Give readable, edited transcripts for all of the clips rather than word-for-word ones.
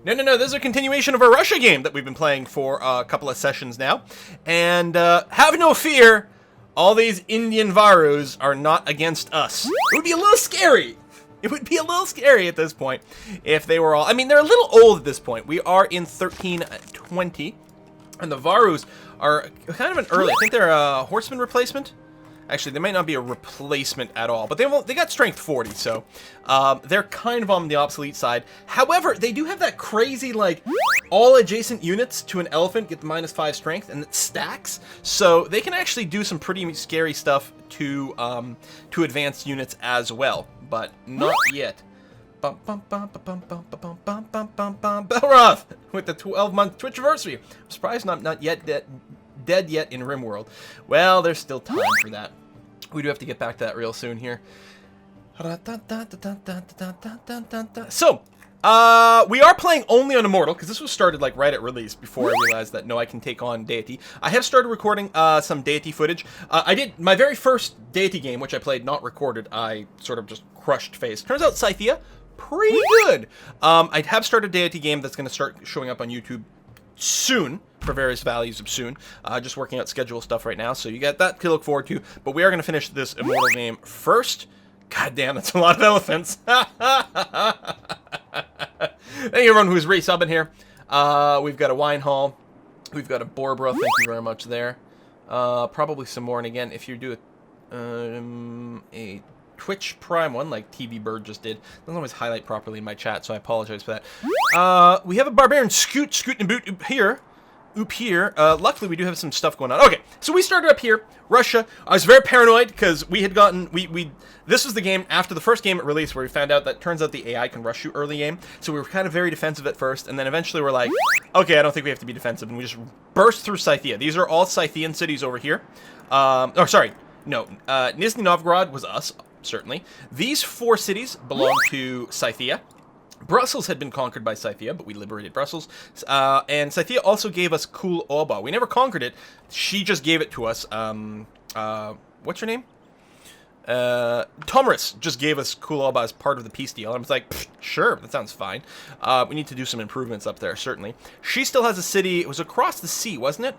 No, this is a continuation of our Russia game that we've been playing for a couple of sessions now. And have no fear, all these Indian Varus are not against us. It would be a little scary. It would be a little scary at this point if they were all... I mean, they're a little old at this point. We are in 1320, and the Varus are kind of an early... I think they're a horseman replacement. Actually, they might not be a replacement at all, but they got strength 40, so they're kind of on the obsolete side. However, they do have that crazy, like, all adjacent units to an elephant get the -5 strength, and it stacks, so they can actually do some pretty scary stuff to advanced units as well, but not yet. Belroth with the 12-month Twitch anniversary. I'm surprised not yet dead yet in RimWorld. Well, there's still time for that. We do have to get back to that real soon here. So, we are playing only on Immortal, because this was started like right at release before I realized that no, I can take on Deity. I have started recording some Deity footage. I did my very first Deity game, which I played not recorded. I sort of just crushed face. Turns out Scythia, pretty good. I have started a Deity game that's going to start showing up on YouTube soon, for various values of soon. Just working out schedule stuff right now, so you got that to look forward to. But we are going to finish this Immortal game first. God damn, that's a lot of elephants. Thank you everyone who's resubbing here. We've got a wine hall. We've got a Borbro. Thank you very much there. Probably some more. And again, if you do a Twitch Prime one, like TV Bird just did, doesn't always highlight properly in my chat, so I apologize for that. We have a Barbarian Scoot and Boot here. Luckily, we do have some stuff going on. Okay, so we started up here, Russia. I was very paranoid because we had gotten this was the game after the first game at release where we found out that turns out the AI can rush you early game. So we were kind of very defensive at first, and then eventually we're like, okay, I don't think we have to be defensive, and we just burst through Scythia. These are all Scythian cities over here. Nizhny Novgorod was us, certainly. These 4 cities belong to Scythia. Brussels had been conquered by Scythia, but we liberated Brussels. And Scythia also gave us Cool Oba. We never conquered it. She just gave it to us. What's her name? Tomris just gave us Cool Oba as part of the peace deal. I was like, sure, that sounds fine. We need to do some improvements up there, certainly. She still has a city. It was across the sea, wasn't it?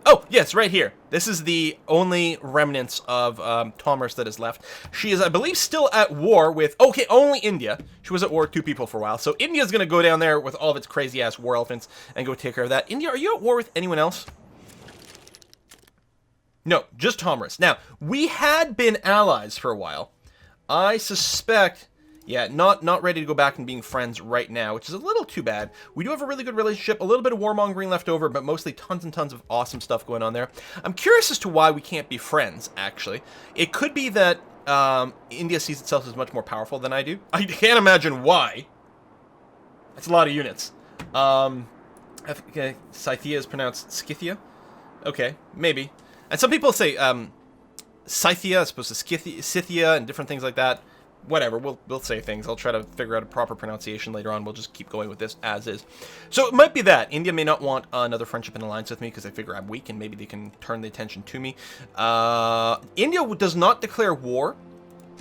Oh, yes, right here. This is the only remnants of Tomris that is left. She is, I believe, still at war with... Okay, only India. She was at war with 2 people for a while. So India's going to go down there with all of its crazy-ass war elephants and go take care of that. India, are you at war with anyone else? No, just Tomris. Now, we had been allies for a while. I suspect... Yeah, not ready to go back and being friends right now, which is a little too bad. We do have a really good relationship, a little bit of warmongering left over, but mostly tons and tons of awesome stuff going on there. I'm curious as to why we can't be friends, actually. It could be that India sees itself as much more powerful than I do. I can't imagine why. That's a lot of units. Okay, Scythia is pronounced Scythia? Okay, maybe. And some people say Scythia as opposed to Scythia and different things like that. Whatever, we'll say things. I'll try to figure out a proper pronunciation later on. We'll just keep going with this as is. So it might be that. India may not want another friendship and alliance with me because they figure I'm weak and maybe they can turn the attention to me. India does not declare war.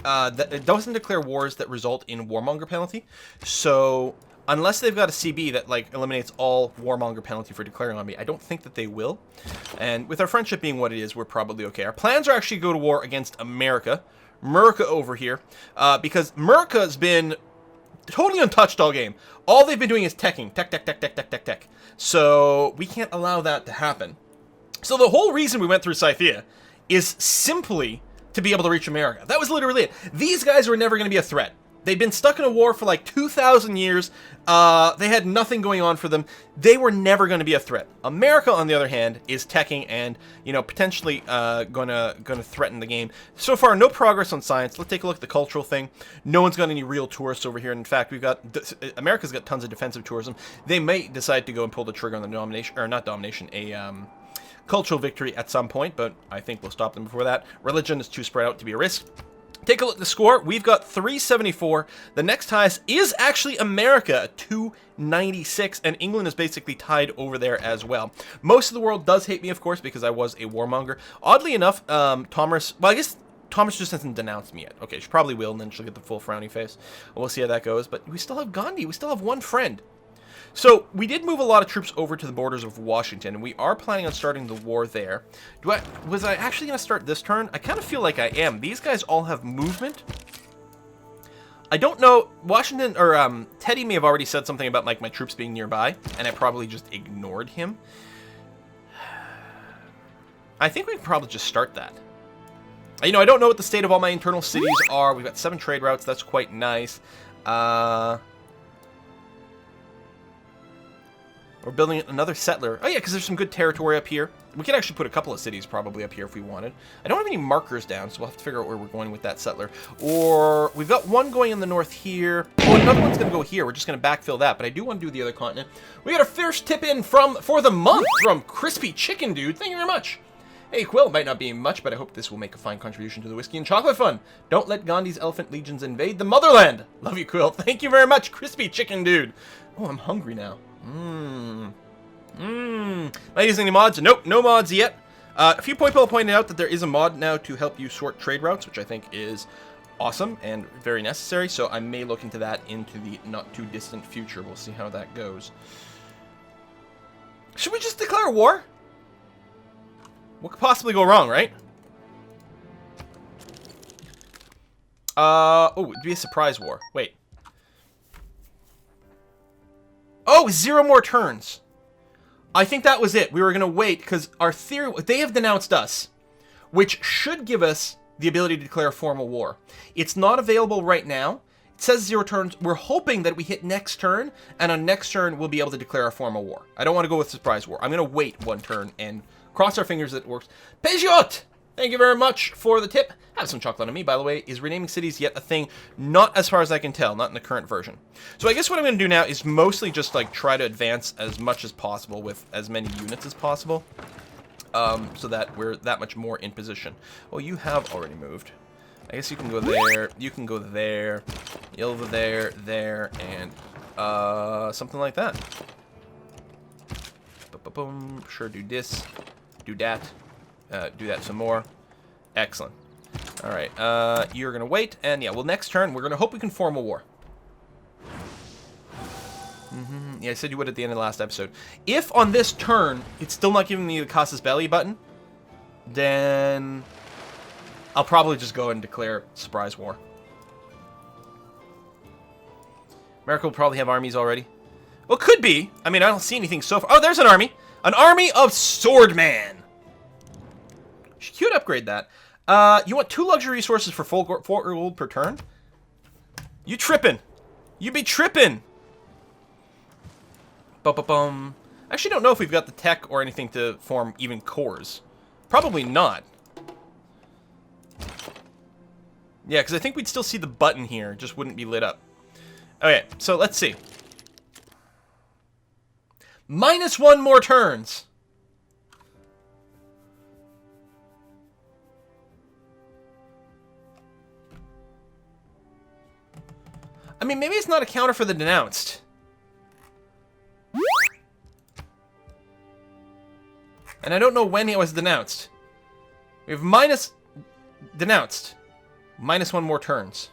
It doesn't declare wars that result in warmonger penalty. So unless they've got a CB that like eliminates all warmonger penalty for declaring on me, I don't think that they will. And with our friendship being what it is, we're probably okay. Our plans are actually to go to war against America. over here, because America has been totally untouched all game. All they've been doing is teching. Tech. So we can't allow that to happen. So the whole reason we went through Scythia is simply to be able to reach America. That was literally it. These guys were never going to be a threat. They'd been stuck in a war for like 2,000 years. They had nothing going on for them. They were never going to be a threat. America, on the other hand, is teching and, you know, potentially gonna threaten the game. So far, no progress on science. Let's take a look at the cultural thing. No one's got any real tourists over here. In fact, America's got tons of defensive tourism. They may decide to go and pull the trigger on the domination, or not domination, cultural victory at some point, but I think we'll stop them before that. Religion is too spread out to be a risk. Take a look at the score. We've got 374. The next highest is actually America at 296, and England is basically tied over there as well. Most of the world does hate me, of course, because I was a warmonger. Oddly enough, Tomris, well, I guess Tomris just hasn't denounced me yet. Okay, she probably will, and then she'll get the full frowny face. We'll see how that goes, but we still have Gandhi. We still have one friend. So, we did move a lot of troops over to the borders of Washington, and we are planning on starting the war there. Was I actually going to start this turn? I kind of feel like I am. These guys all have movement. I don't know. Washington, or Teddy may have already said something about like my troops being nearby, and I probably just ignored him. I think we can probably just start that. You know, I don't know what the state of all my internal cities are. We've got 7 trade routes. That's quite nice. We're building another settler. Oh, yeah, because there's some good territory up here. We could actually put a couple of cities probably up here if we wanted. I don't have any markers down, so we'll have to figure out where we're going with that settler. Or we've got one going in the north here. Oh, another one's going to go here. We're just going to backfill that, but I do want to do the other continent. We got our first tip in for the month from Crispy Chicken Dude. Thank you very much. Hey, Quill, it might not be much, but I hope this will make a fine contribution to the Whiskey and Chocolate Fund. Don't let Gandhi's elephant legions invade the motherland. Love you, Quill. Thank you very much, Crispy Chicken Dude. Oh, I'm hungry now. Not using any mods? Nope, no mods yet. A few people pointed out that there is a mod now to help you sort trade routes, which I think is awesome and very necessary, so I may look into that into the not-too-distant future. We'll see how that goes. Should we just declare war? What could possibly go wrong, right? Oh, it'd be a surprise war. Wait. Oh, 0 more turns. I think that was it. We were going to wait because our theory... They have denounced us, which should give us the ability to declare a formal war. It's not available right now. It says 0 turns. We're hoping that we hit next turn, and on next turn, we'll be able to declare a formal war. I don't want to go with surprise war. I'm going to wait 1 turn and cross our fingers that it works. Peugeot! Thank you very much for the tip. Have some chocolate on me, by the way. Is renaming cities yet a thing? Not as far as I can tell, not in the current version. So I guess what I'm going to do now is mostly just like try to advance as much as possible with as many units as possible, so that we're that much more in position. Well, you have already moved. I guess you can go there, you can go there, over there, there, and something like that. Boom, sure, do this, do that. Do that some more. Excellent. All right. You're going to wait. And yeah, well, next turn, we're going to hope we can form a war. Yeah, I said you would at the end of the last episode. If on this turn, it's still not giving me the Casus Belli button, then I'll probably just go and declare surprise war. America will probably have armies already. Well, could be. I mean, I don't see anything so far. Oh, there's an army. An army of Swordman. Should upgrade that. You want 2 luxury resources for 4 gold per turn? You tripping. You be tripping. Bum. I actually don't know if we've got the tech or anything to form even cores. Probably not. Yeah, because I think we'd still see the button here. It just wouldn't be lit up. Okay, so let's see. -1 more turns. I mean, maybe it's not a counter for the denounced. And I don't know when it was denounced. We have denounced. -1 more turns.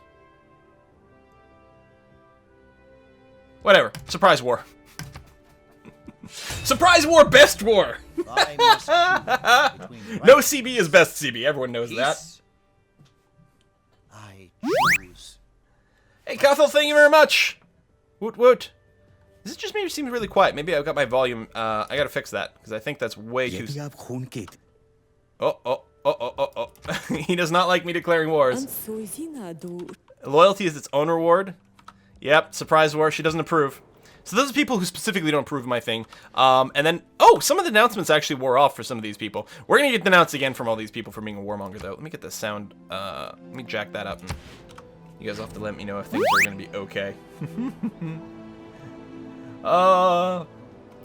Whatever. Surprise war. Surprise war, best war! No CB is best CB. Everyone knows that. I choose. Hey, Cathal, thank you very much. Woot woot. This just maybe seems really quiet. Maybe I've got my volume. I gotta fix that because I think that's way too. Oh. He does not like me declaring wars. Loyalty is its own reward. Yep, surprise war. She doesn't approve. So those are people who specifically don't approve of my thing. And then, oh, some of the announcements actually wore off for some of these people. We're gonna get denounced again from all these people for being a warmonger, though. Let me get the sound. Let me jack that up. And you guys have to let me know if things are gonna be okay.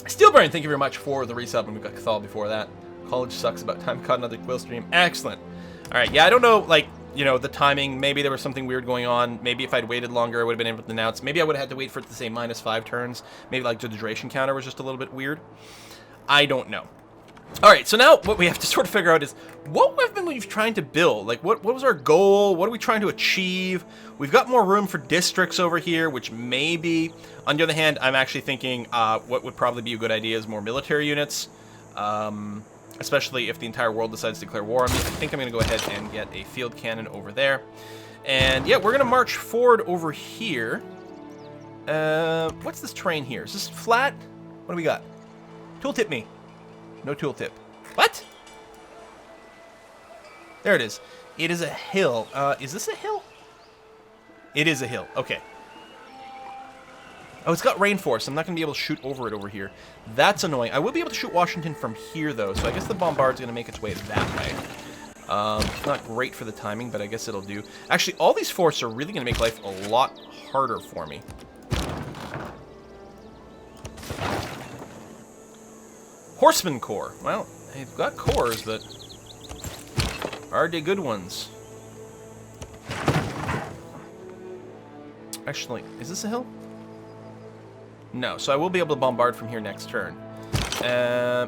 Steelburn, thank you very much for the resub, and we've got Cathal before that. College sucks, about time caught another Quill stream. Excellent. All right, yeah, I don't know, like, you know, the timing. Maybe there was something weird going on. Maybe if I'd waited longer, I would have been able to announce. Maybe I would have had to wait for it to say -5 turns. Maybe like the duration counter was just a little bit weird. I don't know. All right, so now what we have to sort of figure out is what have we trying to build? Like, what was our goal? What are we trying to achieve? We've got more room for districts over here, which maybe, on the other hand, I'm actually thinking what would probably be a good idea is more military units, especially if the entire world decides to declare war on me. I think I'm going to go ahead and get a field cannon over there. And yeah, we're going to march forward over here. What's this terrain here? Is this flat? What do we got? Tooltip me. No tooltip. What? There it is. It is a hill. Is this a hill? It is a hill. Okay. Oh, it's got rainforest. I'm not going to be able to shoot over it over here. That's annoying. I will be able to shoot Washington from here, though, so I guess the bombard's going to make its way that way. It's not great for the timing, but I guess it'll do. Actually, all these forests are really going to make life a lot harder for me. Horseman Corps. Well, they've got cores, but are they good ones? Actually, is this a hill? No, so I will be able to bombard from here next turn.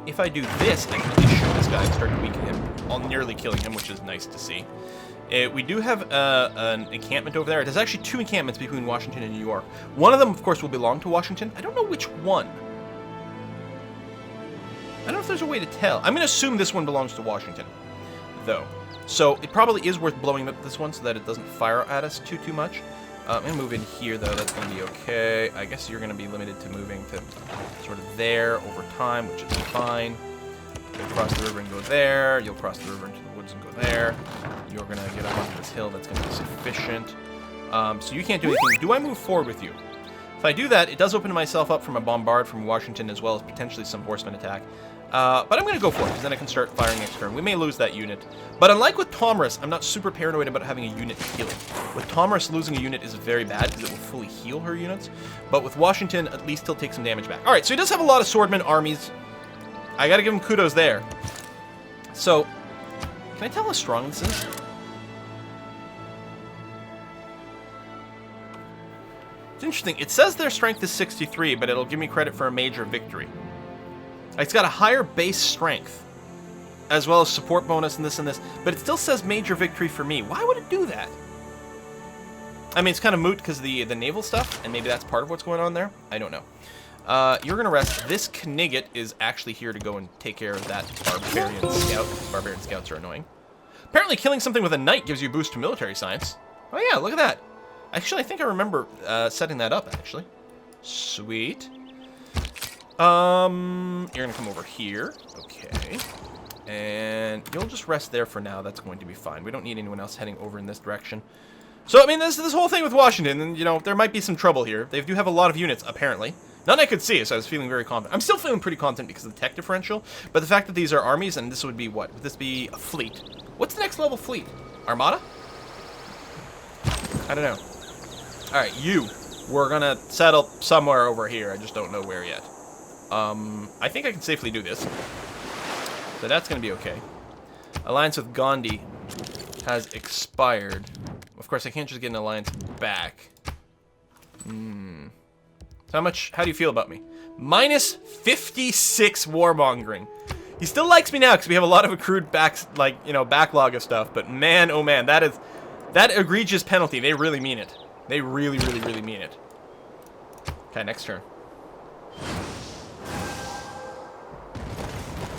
If I do this, I can at least shoot this guy and start to weaken him. I'll nearly killing him, which is nice to see. We do have an encampment over there. There's actually 2 encampments between Washington and New York. One of them, of course, will belong to Washington. I don't know which one. I don't know if there's a way to tell. I'm going to assume this one belongs to Washington, though. So it probably is worth blowing up this one so that it doesn't fire at us too much. I'm going to move in here, though. That's going to be okay. I guess you're going to be limited to moving to sort of there over time, which is fine. You'll cross the river and go there. You'll cross the river into the woods and go there. You're going to get up onto this hill. That's going to be sufficient. So you can't do anything. Do I move forward with you? If I do that, it does open myself up from a bombard from Washington as well as potentially some horseman attack. But I'm going to go for it, because then I can start firing next turn. We may lose that unit. But unlike with Tomris, I'm not super paranoid about having a unit healing. With Tomris, losing a unit is very bad, because it will fully heal her units. But with Washington, at least he'll take some damage back. Alright, so he does have a lot of swordmen armies. I gotta give him kudos there. So, can I tell how strong this is? It's interesting. It says their strength is 63, but it'll give me credit for a major victory. It's got a higher base strength, as well as support bonus and this, but it still says major victory for me. Why would it do that? I mean, it's kind of moot because of the naval stuff, and maybe that's part of what's going on there. I don't know. You're going to rest. This Knigget is actually here to go and take care of that Barbarian Scout. Barbarian Scouts are annoying. Apparently killing something with a Knight gives you a boost to military science. Oh yeah, look at that. Actually, I think I remember setting that up, actually. Sweet. You're gonna come over here. Okay. And you'll just rest there for now. That's going to be fine. We don't need anyone else heading over in this direction. So, I mean, this whole thing with Washington, and, you know, there might be some trouble here. They do have a lot of units, apparently. None I could see, so I was feeling very confident. I'm still feeling pretty confident because of the tech differential, but the fact that these are armies, and this would be what? Would this be a fleet? What's the next level fleet? Armada? I don't know. Alright, we're gonna settle somewhere over here. I just don't know where yet. I think I can safely do this. So that's gonna be okay. Alliance with Gandhi has expired. Of course, I can't just get an alliance back. So how do you feel about me? Minus 56 warmongering. He still likes me now because we have a lot of accrued backlog of stuff. But man, oh man, that egregious penalty. They really mean it. They really, really, really mean it. Okay, next turn.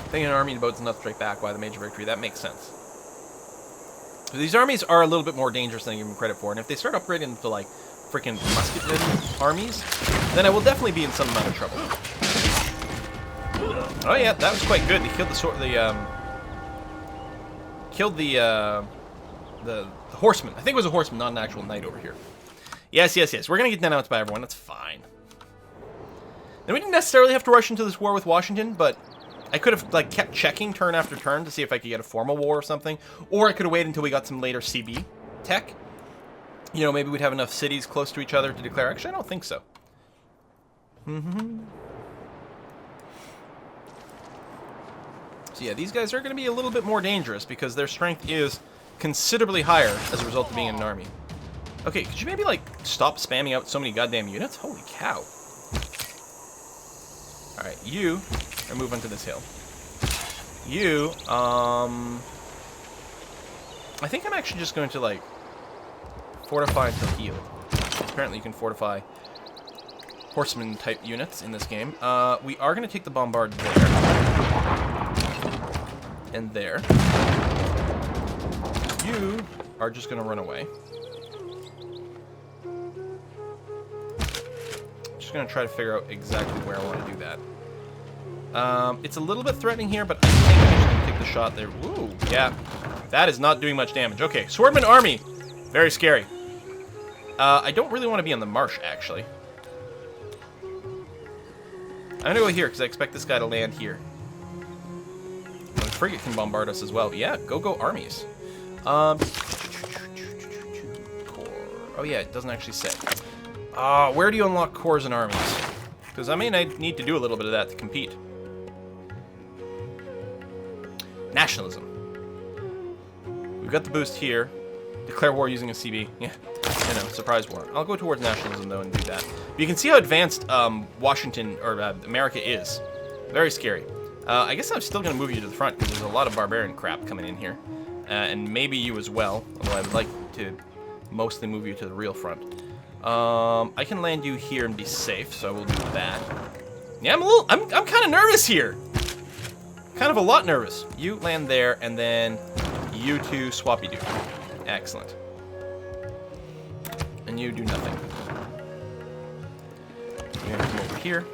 Thinking an army boats enough straight back. Why the major victory? That makes sense. These armies are a little bit more dangerous than I give them credit for, and if they start upgrading to like freaking musketmen armies, then I will definitely be in some amount of trouble. Oh yeah, that was quite good. They killed the horseman. I think it was a horseman, not an actual knight over here. Yes, yes, yes. We're gonna get denounced by everyone. That's fine. And we didn't necessarily have to rush into this war with Washington, but I could have like kept checking turn after turn to see if I could get a formal war or something, or I could have waited until we got some later CB tech. You know, maybe we'd have enough cities close to each other to declare. Actually, I don't think so. So yeah, these guys are going to be a little bit more dangerous because their strength is considerably higher as a result of being in an army. Okay, could you maybe like stop spamming out so many goddamn units? Holy cow. Alright, you are moving to this hill. You, I think I'm actually just going to, like, fortify until healed. Apparently you can fortify horseman-type units in this game. We are going to take the bombard there. And there. You are just going to run away. Just going to try to figure out exactly where I want to do that. It's a little bit threatening here, but I think I'm just going to take the shot there. Ooh, yeah. That is not doing much damage. Okay, Swordman Army. Very scary. I don't really want to be on the marsh, actually. I'm going to go here, because I expect this guy to land here. The frigate can bombard us as well. Yeah, go armies. Core. Oh, yeah, it doesn't actually say. Where do you unlock cores and armies? Because I mean, I need to do a little bit of that to compete. Nationalism. We've got the boost here. Declare war using a CB. Yeah, you know, surprise war. I'll go towards nationalism, though, and do that. But you can see how advanced Washington, or America is. Very scary. I guess I'm still going to move you to the front, because there's a lot of barbarian crap coming in here. And maybe you as well, although I would like to mostly move you to the real front. I can land you here and be safe, so I will do that. Yeah, I'm kind of nervous here. Kind of a lot nervous. You land there, and then you two swappy do. Excellent. And you do nothing. You're gonna come over here.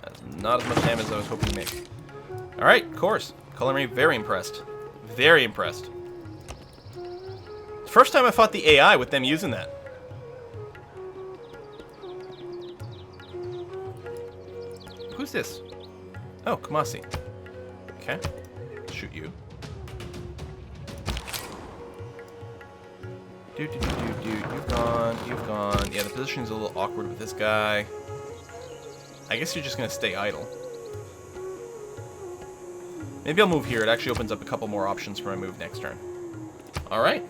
That's not as much damage as I was hoping to make. Alright, of course. Culinary, very impressed. Very impressed. First time I fought the AI with them using that. Who's this? Oh, Kamasi. Okay. Shoot you. You've gone. You've gone. Yeah, the position's a little awkward with this guy. I guess you're just gonna stay idle. Maybe I'll move here. It actually opens up a couple more options for my move next turn. Alright.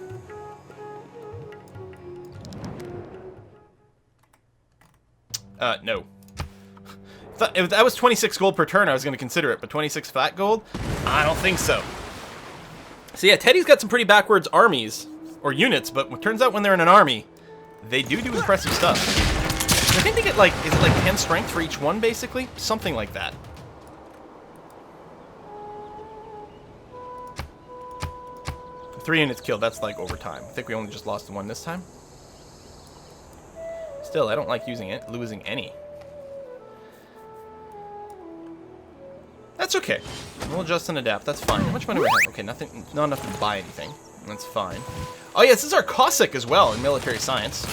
No. If that was 26 gold per turn, I was going to consider it, but 26 flat gold? I don't think so. So yeah, Teddy's got some pretty backwards armies, or units, but it turns out when they're in an army, they do impressive stuff. I think they get, like, is it like 10 strength for each one, basically? Something like that. Three units killed, that's like overtime. I think we only just lost the one this time. Still, I don't like losing any. That's okay. We'll adjust and adapt. That's fine. How much money do we have? Okay, nothing. Not enough to buy anything. That's fine. Oh yeah, this is our Cossack as well in military science.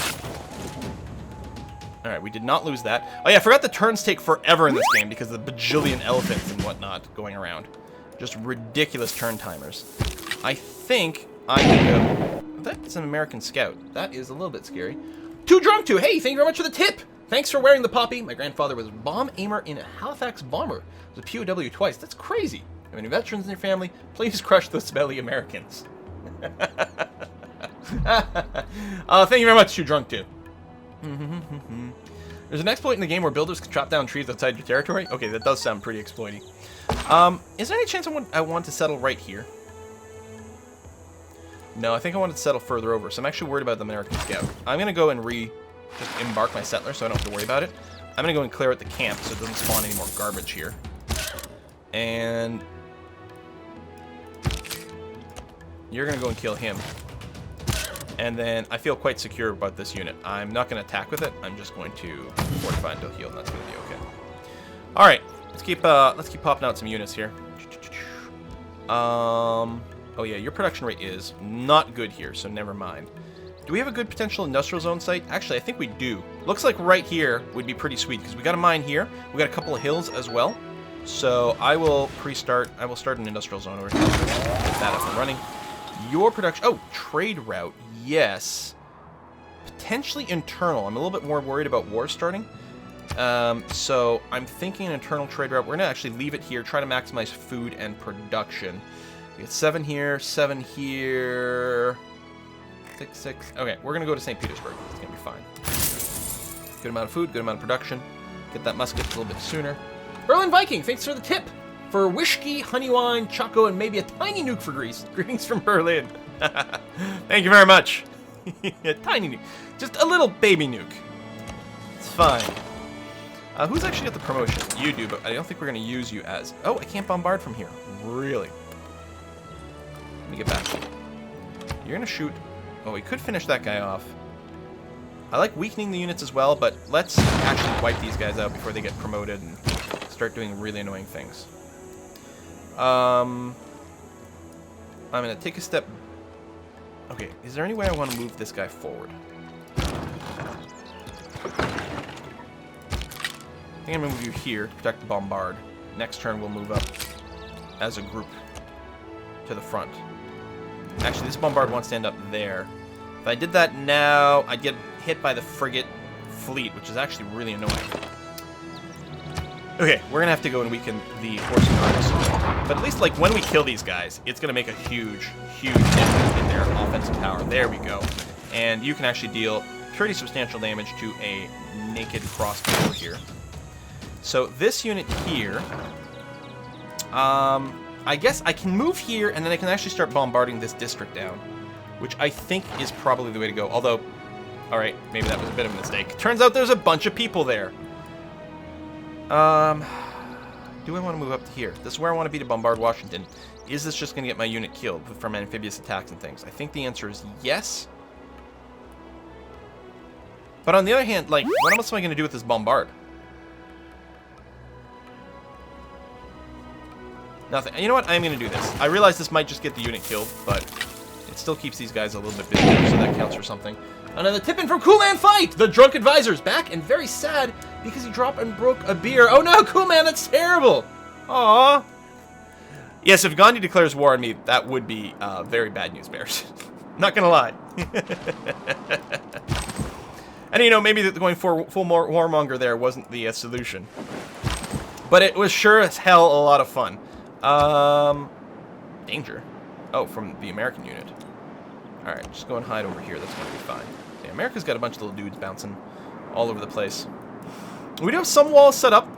All right, we did not lose that. Oh yeah, I forgot the turns take forever in this game because of the bajillion elephants and whatnot going around. Just ridiculous turn timers. I think I can go. That's an American scout. That is a little bit scary. Too drunk to. Hey, thank you very much for the tip. Thanks for wearing the poppy. My grandfather was a bomb aimer in a Halifax bomber. Was a POW twice. That's crazy. Have any veterans in your family? Please crush those smelly Americans. Thank you very much, Too Drunk Too. There's an exploit in the game where builders can chop down trees outside your territory. Okay, that does sound pretty exploity. Is there any chance I want to settle right here? No, I think I want to settle further over, so I'm actually worried about the American scout. I'm going to go and just embark my settler so I don't have to worry about it. I'm going to go and clear out the camp so it doesn't spawn any more garbage here. And you're going to go and kill him. And then I feel quite secure about this unit. I'm not going to attack with it. I'm just going to fortify until healed, and that's going to be okay. All right, let's keep popping out some units here. Oh yeah, your production rate is not good here, so never mind. Do we have a good potential industrial zone site? Actually, I think we do. Looks like right here would be pretty sweet, because we got a mine here. We got a couple of hills as well. So I will start an industrial zone over here. Get that up and running. Your production... Oh, trade route. Yes. Potentially internal. I'm a little bit more worried about war starting. So I'm thinking an internal trade route. We're going to actually leave it here, try to maximize food and production. We get 7 here, 7 here. 6. Okay, we're gonna go to St. Petersburg. It's gonna be fine. Good amount of food, good amount of production. Get that musket a little bit sooner. Berlin Viking, thanks for the tip. For whiskey, honey wine, choco, and maybe a tiny nuke for Greece. Greetings from Berlin. Thank you very much. A tiny nuke. Just a little baby nuke. It's fine. Who's actually got the promotion? You do, but I don't think we're going to use you as... Oh, I can't bombard from here. Really? Let me get back. You're going to shoot... Oh, we could finish that guy off. I like weakening the units as well, but let's actually wipe these guys out before they get promoted and start doing really annoying things. I'm going to take a step... Okay, is there any way I want to move this guy forward? I think I'm going to move you here to protect the bombard. Next turn, we'll move up as a group to the front. Actually, this bombard wants to end up there. If I did that now, I'd get hit by the frigate fleet, which is actually really annoying. Okay, we're going to have to go and weaken the horse guards. But at least, like, when we kill these guys, it's going to make a huge, huge difference in their offensive power. There we go. And you can actually deal pretty substantial damage to a naked crossbow here. So this unit here, I guess I can move here, and then I can actually start bombarding this district down, which I think is probably the way to go. Although, all right, maybe that was a bit of a mistake. Turns out there's a bunch of people there. Do I want to move up to here? This is where I want to be to bombard Washington. Is this just going to get my unit killed from amphibious attacks and things? I think the answer is yes. But on the other hand, like, what else am I going to do with this bombard? Nothing. You know what? I'm going to do this. I realize this might just get the unit killed, but it still keeps these guys a little bit busy, so that counts for something. Another tip-in from Cool Man Fight! The drunk advisor's back and very sad because he dropped and broke a beer. Oh no, Cool Man, that's terrible! Aww. Yes, if Gandhi declares war on me, that would be very bad news bears. Not gonna lie. And you know, maybe going for full warmonger there wasn't the solution. But it was sure as hell a lot of fun. Danger. Oh, from the American unit. Alright, just go and hide over here. That's going to be fine. Yeah, America's got a bunch of little dudes bouncing all over the place. We do have some walls set up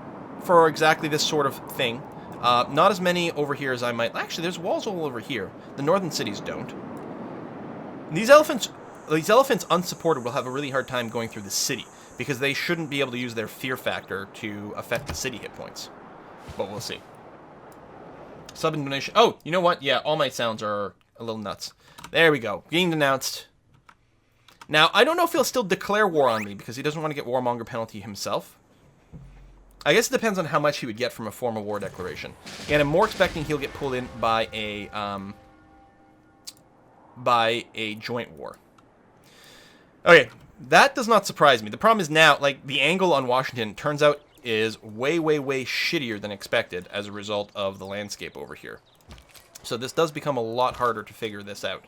for exactly this sort of thing. Not as many over here as I might... Actually, there's walls all over here. The northern cities don't. These elephants unsupported will have a really hard time going through the city because they shouldn't be able to use their fear factor to affect the city hit points. But we'll see. Sub and donation. Oh, you know what? Yeah, all my sounds are a little nuts. There we go. Being denounced. Now, I don't know if he'll still declare war on me because he doesn't want to get warmonger penalty himself. I guess it depends on how much he would get from a formal war declaration. And I'm more expecting he'll get pulled in by a joint war. Okay, that does not surprise me. The problem is now, like, the angle on Washington turns out is way, way, way shittier than expected as a result of the landscape over here. So this does become a lot harder to figure this out.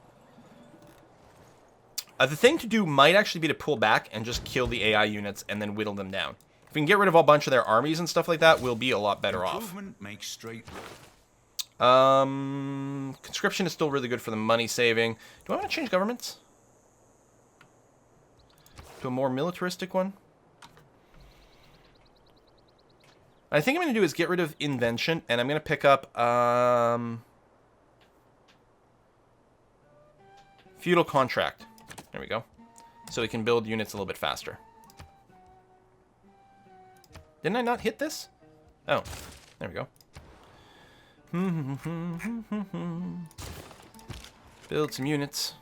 The thing to do might actually be to pull back and just kill the AI units and then whittle them down. If we can get rid of a bunch of their armies and stuff like that, we'll be a lot better off. Makes straight. Conscription is still really good for the money saving. Do I want to change governments? To a more militaristic one? I think I'm going to do is get rid of invention, and I'm going to pick up feudal contract. There we go. So we can build units a little bit faster. Didn't I not hit this? Oh, there we go. Build some units.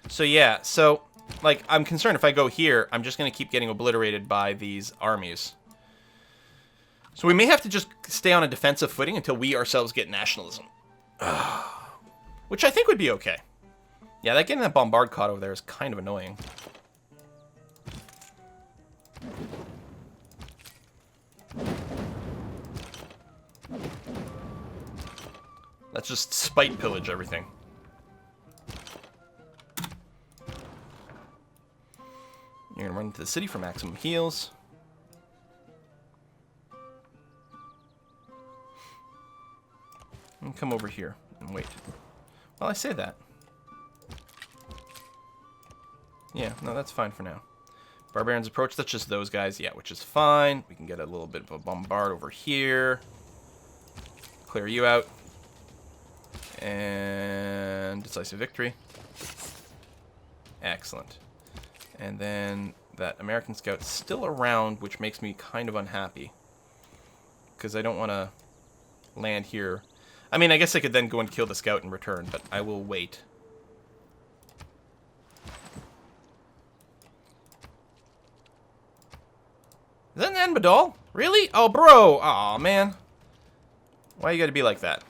So yeah, so like I'm concerned if I go here, I'm just going to keep getting obliterated by these armies. So we may have to just stay on a defensive footing until we ourselves get nationalism. Which I think would be okay. Yeah, that getting that bombard caught over there is kind of annoying. Let's just spite pillage everything. You're gonna run into the city for maximum heals. And come over here and wait. Well, I say that. Yeah, no, that's fine for now. Barbarians approach. That's just those guys. Yeah, which is fine. We can get a little bit of a bombard over here. Clear you out. And decisive victory. Excellent. And then that American scout's still around, which makes me kind of unhappy. Because I don't want to land here. I mean, I guess I could then go and kill the scout in return, but I will wait. Is that an Enbadal? Really? Oh, bro. Aw, man. Why you gotta be like that?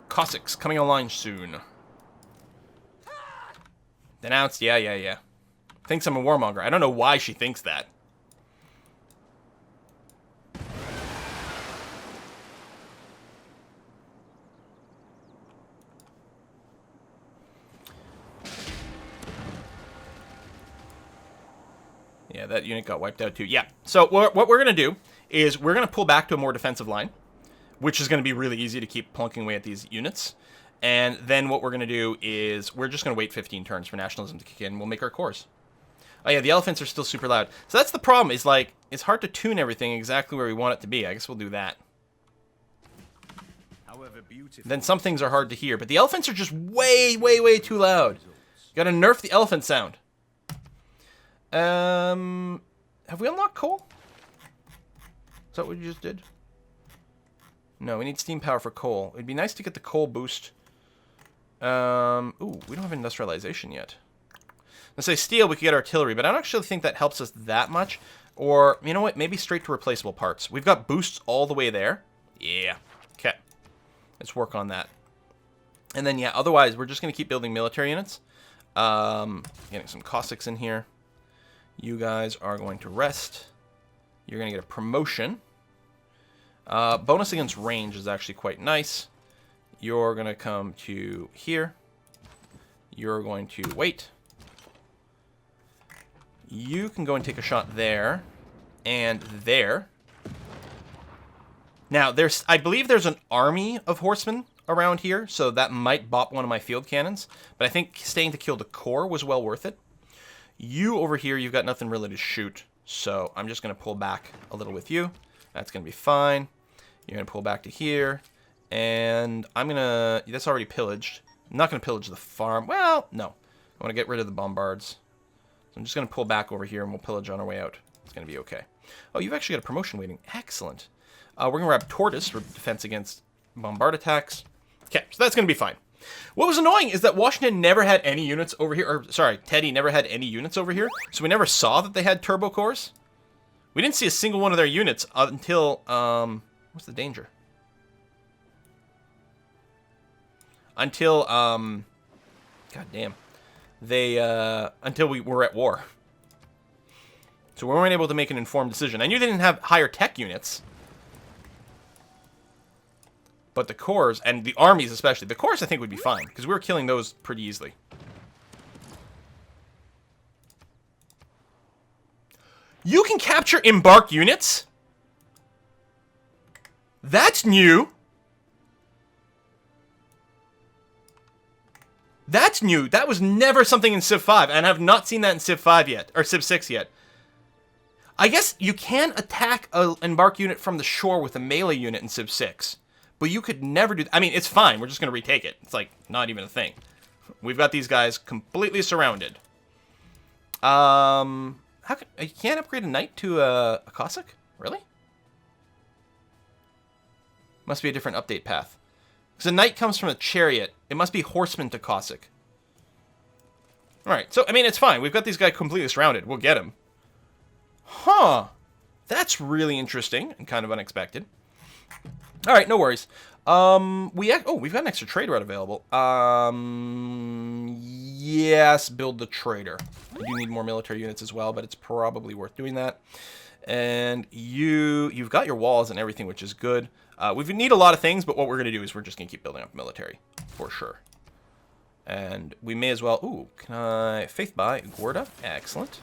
Cossacks coming online soon. Denounced? Yeah. Thinks I'm a warmonger. I don't know why she thinks that. Yeah, that unit got wiped out too. Yeah, so what we're going to do is we're going to pull back to a more defensive line, which is going to be really easy to keep plunking away at these units. And then what we're going to do is we're just going to wait 15 turns for nationalism to kick in, and we'll make our cores. Oh yeah, the elephants are still super loud. So that's the problem, is like, it's hard to tune everything exactly where we want it to be. I guess we'll do that. However beautiful. Then some things are hard to hear, but the elephants are just way too loud. You gotta nerf the elephant sound. Have we unlocked coal? Is that what you just did? No, we need steam power for coal. It'd be nice to get the coal boost. Ooh, we don't have industrialization yet. Let's say steel, we could get artillery, but I don't actually think that helps us that much. Or, you know what, maybe straight to replaceable parts. We've got boosts all the way there. Yeah, okay. Let's work on that. And then, yeah, otherwise, we're just going to keep building military units. Getting some Cossacks in here. You guys are going to rest. You're going to get a promotion. Bonus against range is actually quite nice. You're going to come to here. You're going to wait. You can go and take a shot there. And there. Now, I believe there's an army of horsemen around here, so that might bop one of my field cannons. But I think staying to kill the core was well worth it. You over here, you've got nothing really to shoot, so I'm just going to pull back a little with you. That's going to be fine. You're going to pull back to here, and I'm going to... That's already pillaged. I'm not going to pillage the farm. Well, no. I want to get rid of the bombards. So I'm just going to pull back over here, and we'll pillage on our way out. It's going to be okay. Oh, you've actually got a promotion waiting. Excellent. We're going to grab Tortoise for defense against bombard attacks. Okay, so that's going to be fine. What was annoying is that Washington never had any units over here, or sorry, Teddy never had any units over here, so we never saw that they had turbo cores. We didn't see a single one of their units until, what's the danger? Until, god damn, until we were at war. So we weren't able to make an informed decision. I knew they didn't have higher tech units. But the cores, and the armies especially, the cores I think would be fine, because we were killing those pretty easily. You can capture embark units? That's new. That's new. That was never something in Civ 5, and I've not seen that in Civ 5 yet, or Civ 6 yet. I guess you can attack an embark unit from the shore with a melee unit in Civ 6. But you could never do... I mean, it's fine. We're just going to retake it. It's, like, not even a thing. We've got these guys completely surrounded. You can't upgrade a knight to a Cossack? Really? Must be a different update path. Because a knight comes from a chariot. It must be horseman to Cossack. Alright, so, I mean, it's fine. We've got these guys completely surrounded. We'll get them. Huh. That's really interesting and kind of unexpected. All right, no worries. We've got an extra trader route available. Yes, build the trader. I do need more military units as well, but it's probably worth doing that. And you've got your walls and everything, which is good. We need a lot of things, but what we're going to do is we're just going to keep building up military, for sure. And we may as well... Ooh, can I... Faith by Gorda. Excellent.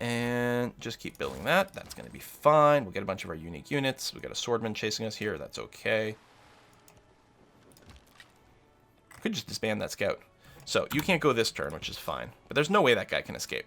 And just keep building that. That's going to be fine. We'll get a bunch of our unique units. We've got a swordman chasing us here. That's okay. Could just disband that scout. So you can't go this turn, which is fine. But there's no way that guy can escape.